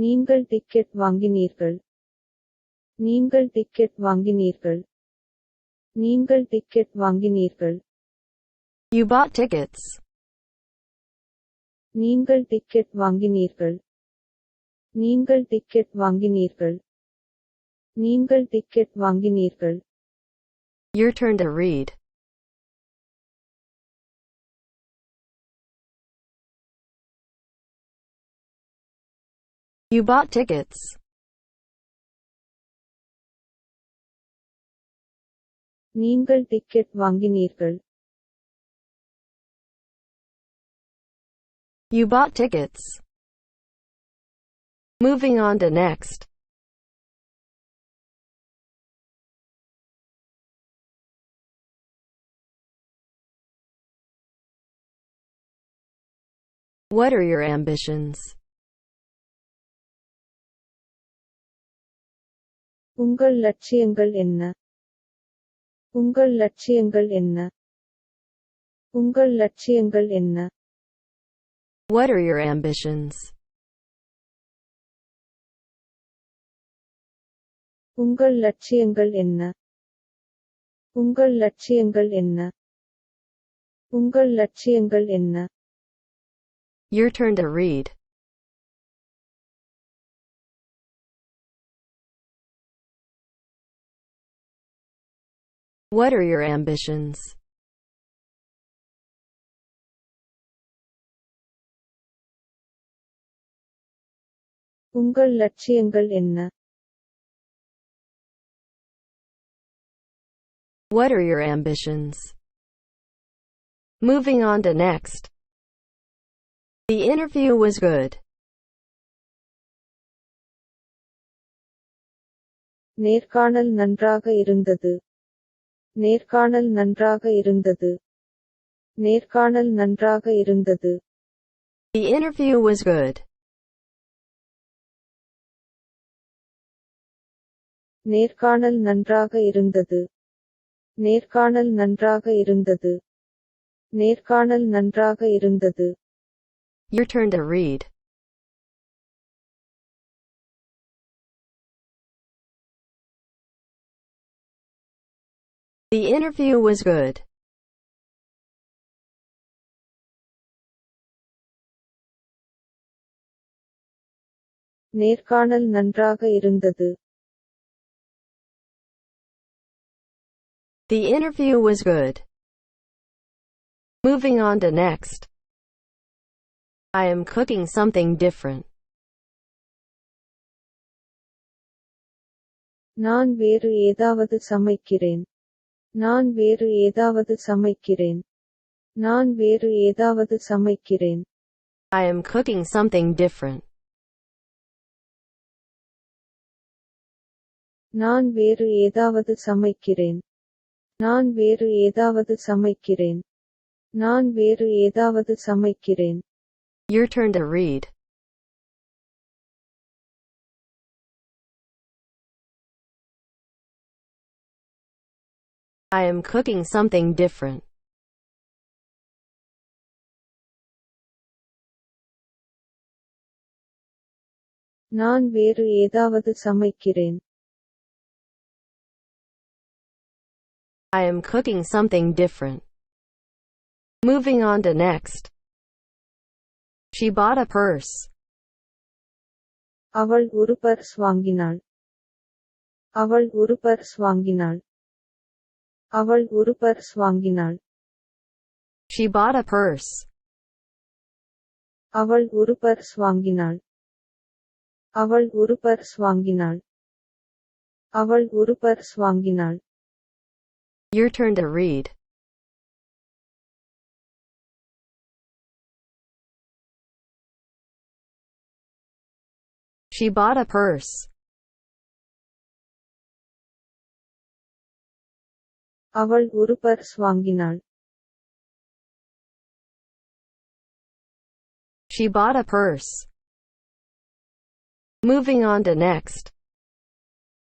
நீங்கள் டிக்கெட் வாங்கினீர்கள். நீங்கள் டிக்கெட் வாங்கினீர்கள். நீங்கள் டிக்கெட் வாங்கினீர்கள். You bought tickets. நீங்கள் டிக்கெட் வாங்கினீர்கள். நீங்கள் டிக்கெட் வாங்கினீர்கள். நீங்கள் டிக்கெட் வாங்கினீர்கள். Your turn to read. You bought tickets. நீங்கள் டிக்கெட் வாங்கினீர்கள். You bought tickets. Moving on to next. What are your ambitions? உங்கள் லட்சியங்கள் என்ன? உங்கள் லட்சியங்கள் என்ன? உங்கள் லட்சியங்கள் என்ன? What are your ambitions? உங்கள் லட்சியங்கள் என்ன? உங்கள் லட்சியங்கள் என்ன? உங்கள் லட்சியங்கள் என்ன? Your turn to read. What are your ambitions? உங்கள் லட்சியங்கள் என்ன? What are your ambitions? Moving on to next. The interview was good. நேர்காணல் நன்றாக இருந்தது. நேர்காணல் நன்றாக இருந்தது. நேர்காணல் நன்றாக இருந்தது. The interview was good. நேர்காணல் நன்றாக இருந்தது. நேர்காணல் நன்றாக இருந்தது. நேர்காணல் நன்றாக இருந்தது. Your turn to read. The interview was good. நேர்காணல் நன்றாக இருந்தது. The interview was good. Moving on to next. I am cooking something different. நான் வேறு ஏதாவது சமைக்கிறேன். நான் வேறு ஏதாவது சமைக்கிறேன். நான் வேறு ஏதாவது சமைக்கிறேன். I am cooking something different. நான் வேறு ஏதாவது சமைக்கிறேன். நான் வேறு ஏதாவது சமைக்கிறேன். நான் வேறு ஏதாவது சமைக்கிறேன். Your turn to read. I am cooking something different. நான் வேறு ஏதாவது சமைக்கிறேன். I am cooking something different. Moving on to next. She bought a purse. அவள் ஒரு பர்ஸ் வாங்கினாள். அவள் ஒரு பர்ஸ் வாங்கினாள். அவள் ஒரு purse வாங்கினாள். She bought a purse. அவள் ஒரு பர்ஸ் வாங்கினாள். அவள் ஒரு பர்ஸ் வாங்கினாள். அவள் ஒரு purse வாங்கினாள். Your turn to read. She bought a purse. அவள் ஒரு purse வாங்கினாள். She bought a purse. Moving on to next.